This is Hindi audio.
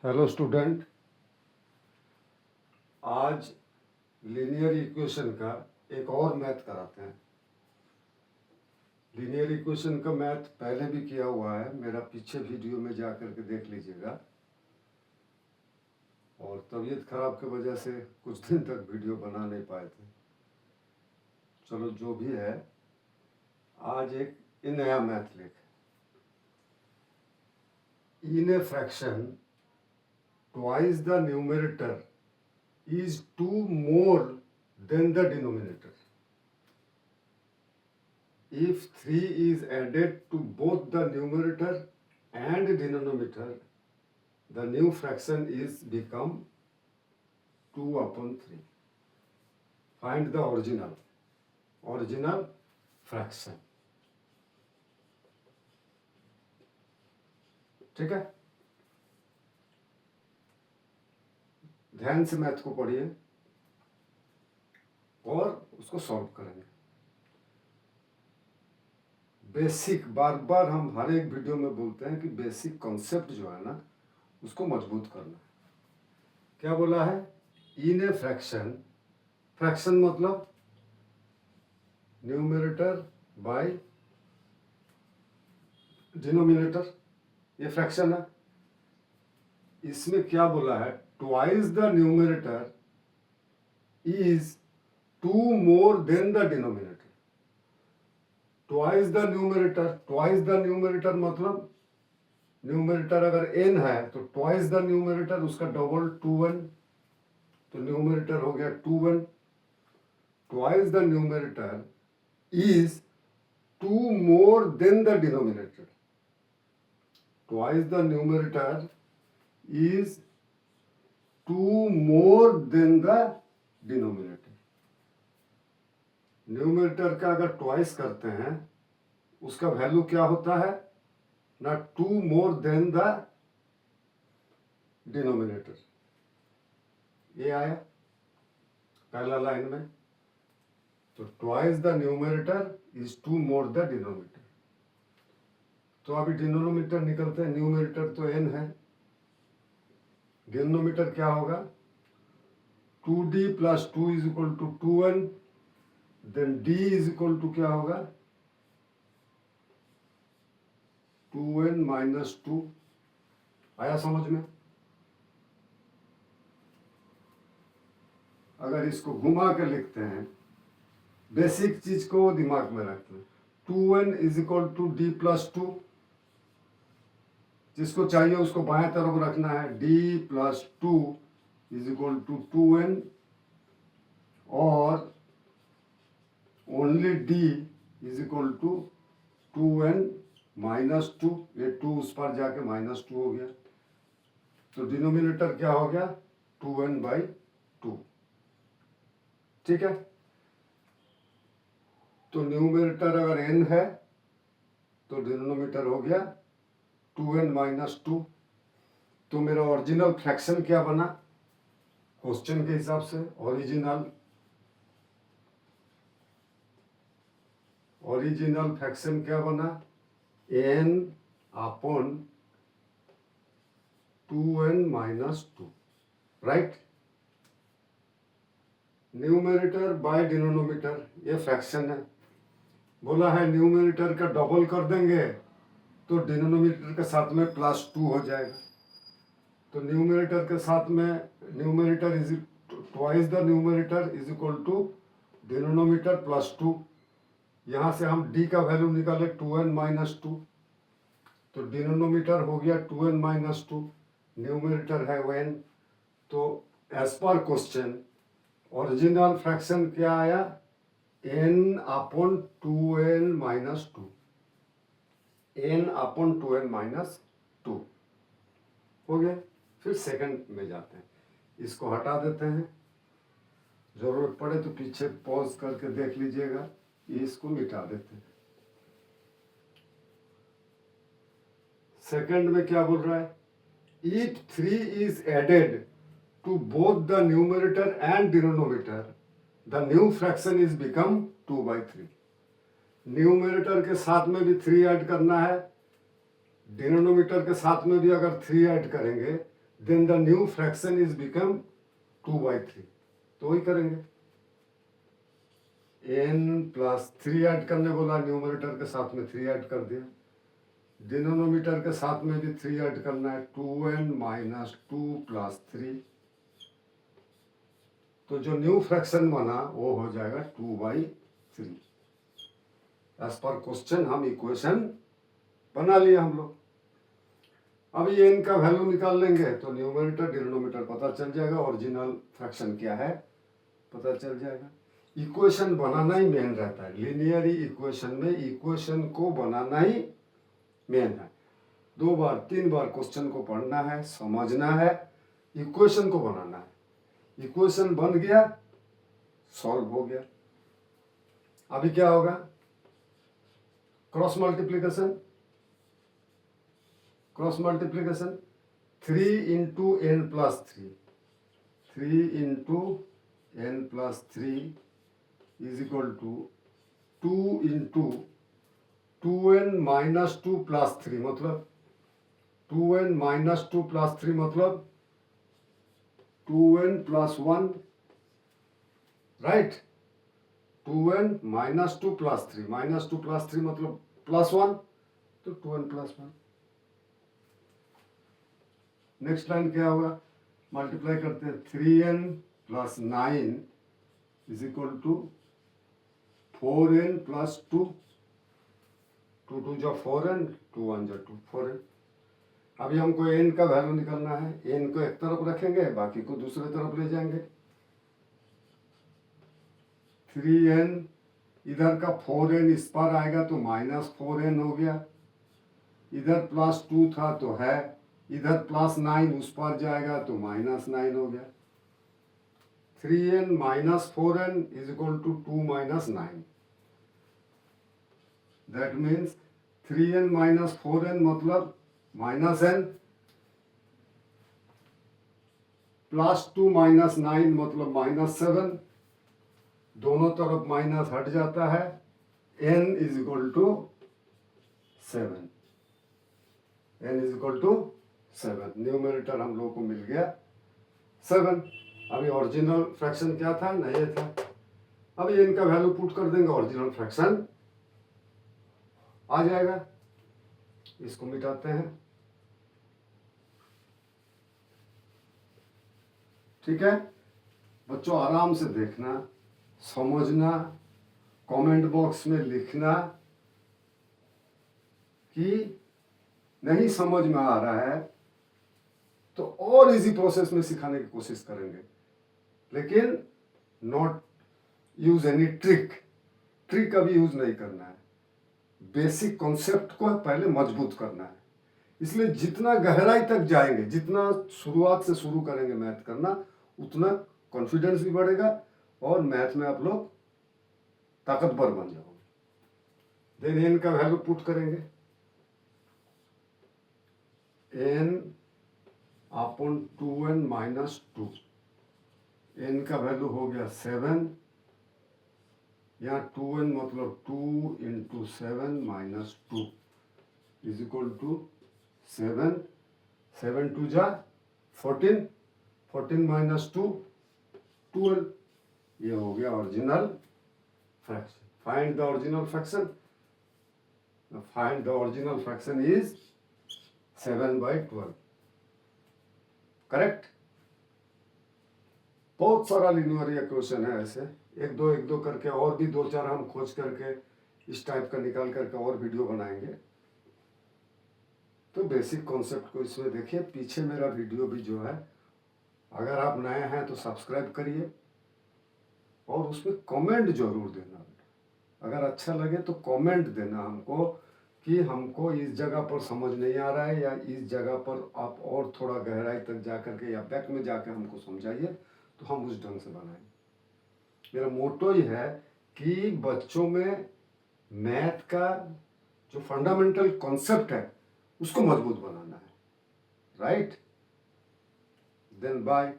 हेलो स्टूडेंट, आज लीनियर इक्वेशन का एक और मैथ कराते हैं। लीनियर इक्वेशन का मैथ पहले भी किया हुआ है, मेरा पीछे वीडियो में जा कर के देख लीजिएगा। और तबीयत खराब की वजह से कुछ दिन तक वीडियो बना नहीं पाए थे। चलो जो भी है, आज एक नया मैथ लिख। In a fraction twice the numerator is 2 more than the denominator. If 3 is added to both the numerator and denominator, the new fraction is become 2/3. Find the original fraction. ठीक है, ध्यान से मैथ को पढ़िए और उसको सॉल्व करेंगे। बेसिक, बार बार हम हर एक वीडियो में बोलते हैं कि बेसिक कॉन्सेप्ट जो है ना, उसको मजबूत करना है। क्या बोला है? इन ए फ्रैक्शन, फ्रैक्शन मतलब न्यूमरेटर बाय डिनोमिनेटर, ये फ्रैक्शन है। इसमें क्या बोला है? Twice the numerator is 2 more than the denominator. Twice the numerator मतलब न्यूमरेटर अगर n है तो ट्वाइस द न्यूमरेटर उसका डबल 2n, तो न्यूमरेटर हो गया 2n। Twice the numerator is 2 more than the denominator. Twice the numerator is 2 more than the denominator. Numerator का अगर ट्वाइस करते हैं उसका वैल्यू क्या होता है ना? 2 more than the denominator. ये आया पहला लाइन में। तो twice the numerator is 2 more the denominator. तो अभी डिनोमिनेटर निकलते हैं, न्यूमरेटर तो n है, डिनोमिनेटर क्या होगा? 2d plus 2 is equal to 2n, then d is equal to क्या होगा? 2n minus 2। आया समझ में? अगर इसको घुमा के लिखते हैं, बेसिक चीज को दिमाग में रखते हैं। 2n is equal to d plus 2, जिसको चाहिए उसको बाएं तरफ रखना है। d plus 2 is equal to 2n और only d is equal to 2n minus 2। ये 2 उस पर जाके -2 हो गया, तो डिनोमिनेटर क्या हो गया? 2n/2। ठीक है, तो न्यूमरेटर अगर n है तो डिनोमिनेटर हो गया 2n minus 2। तो मेरा ओरिजिनल फ्रैक्शन क्या बना क्वेश्चन के हिसाब से? ओरिजिनल फ्रैक्शन क्या बना? n upon 2n minus 2, right. Numerator by denominator, ये फ्रैक्शन है। बोला है न्यूमरेटर का डबल कर देंगे तो डिनोमिनेटर के साथ में +2 हो जाएगा। तो न्यूमरेटर के साथ में numerator is twice the numerator is equal to denominator +2। यहाँ से हम d का वैल्यू निकाले 2n minus 2, तो डिनोमिनेटर हो गया 2n minus 2, न्यूमरेटर है n। तो एज पर क्वेश्चन ओरिजिनल फ्रैक्शन क्या आया? n upon 2n minus 2, n upon 2n minus 2 हो गया। फिर सेकंड में जाते हैं, इसको हटा देते हैं, जरूरत पड़े तो पीछे पॉज करके देख लीजिएगा। इसको मिटा देते हैं। सेकंड में क्या बोल रहा है? If 3 is added to both the numerator and denominator, the new fraction is become 2/3. Numerator के साथ में भी 3 ऐड करना है, डिनोमिनेटर के साथ में भी अगर 3 ऐड करेंगे then the new fraction is become 2/3। तो वही करेंगे, n+3 ऐड करने बोला, न्यूमरेटर के साथ में 3 ऐड कर दिया, डिनोमिनेटर के साथ में भी 3 ऐड करना है, 2n - 2 + 3। तो जो न्यू फ्रैक्शन बना वो हो जाएगा 2/3। एज पर क्वेश्चन हम इक्वेशन बना लिया हम लोग। अभी n का वैल्यू निकाल लेंगे तो न्यूमरेटर डिनोमिनेटर पता चल जाएगा, ओरिजिनल फ्रैक्शन क्या है पता चल जाएगा। इक्वेशन बनाना ही मेन रहता है, लीनियर इक्वेशन में इक्वेशन को बनाना ही मेन है। 2 बार 3 बार क्वेश्चन को पढ़ना है, समझना है, इक्वेशन को बनाना है। इक्वेशन बन गया, सॉल्व हो गया। अभी क्या होगा, cross multiplication. 3 × n+3, 3 × n+3 is equal to 2 × 2n - 2 + 3, मतलब 2n - 2 + 3 मतलब 2n + 1, राइट। 2n - 2 + 3, -2 + 3 मतलब +1, तो 2n + 1। नेक्स्ट लाइन क्या होगा, मल्टीप्लाई करते हैं, 3n + 9 is equal to 4n + 2, 2 2 जा 4n, 2 1 जा 2, 4n। अभी हमको n का वैल्यू निकालना है, n को एक तरफ रखेंगे, बाकी को दूसरे तरफ ले जाएंगे। 3n इधर का 4n इस पर आएगा तो -4n हो गया, इधर +2 था तो है, इधर +9 उस पर जाएगा तो -9 हो गया। 3n - 4n is equal to 2 - 9। That means 3n - 4n मतलब -n, +2 - 9 मतलब -7, दोनों तरफ माइनस हट जाता है, n is equal to 7, n is equal to 7। Numerator हम लोग को मिल गया 7। अभी ओरिजिनल फ्रैक्शन क्या था, नहीं ये था। अभी इनका वैल्यू पुट कर देंगे, ओरिजिनल फ्रैक्शन आ जाएगा। इसको मिटाते हैं, ठीक है बच्चों, आराम से देखना, समझना, कमेंट बॉक्स में लिखना कि नहीं समझ में आ रहा है तो और इजी प्रोसेस में सिखाने की कोशिश करेंगे, लेकिन नॉट यूज एनी ट्रिक अभी यूज नहीं करना है। बेसिक कॉन्सेप्ट को पहले मजबूत करना है। इसलिए जितना गहराई तक जाएंगे, जितना शुरुआत से शुरू करेंगे मैथ करना, उतना कॉन्फिडेंस भी बढ़ेगा और मैथ में आप लोग ताकतवर बन जाओगे। देन एन का वैल्यू पुट करेंगे, n अपॉन 2n - 2, n का वैल्यू हो गया 7, यहाँ 2n मतलब 2 × 7 - 2 इज इक्वल टू 7, 7 2 जा 14, 14 - 2 12। ये हो गया original fraction. Find the original fraction, find the original fraction is 7/12, correct. बहुत सारा लीनियर इक्वेशन है ऐसे, एक दो करके, और भी 2 4 हम खोज करके इस टाइप का निकाल करके और वीडियो बनाएंगे। तो बेसिक कॉन्सेप्ट को इसमें देखिए, पीछे मेरा वीडियो भी जो है, अगर आप नए हैं तो सब्सक्राइब करिए और उसमें कमेंट जरूर देना। अगर अच्छा लगे तो कमेंट देना हमको कि हमको इस जगह पर समझ नहीं आ रहा है, या इस जगह पर आप और थोड़ा गहराई तक जा करके या बैक में जाकर हमको समझाइए, तो हम उस ढंग से बनाएंगे। मेरा मोटो ही है कि बच्चों में मैथ का जो फंडामेंटल कॉन्सेप्ट है उसको मजबूत बनाना है, राइट। Then bye.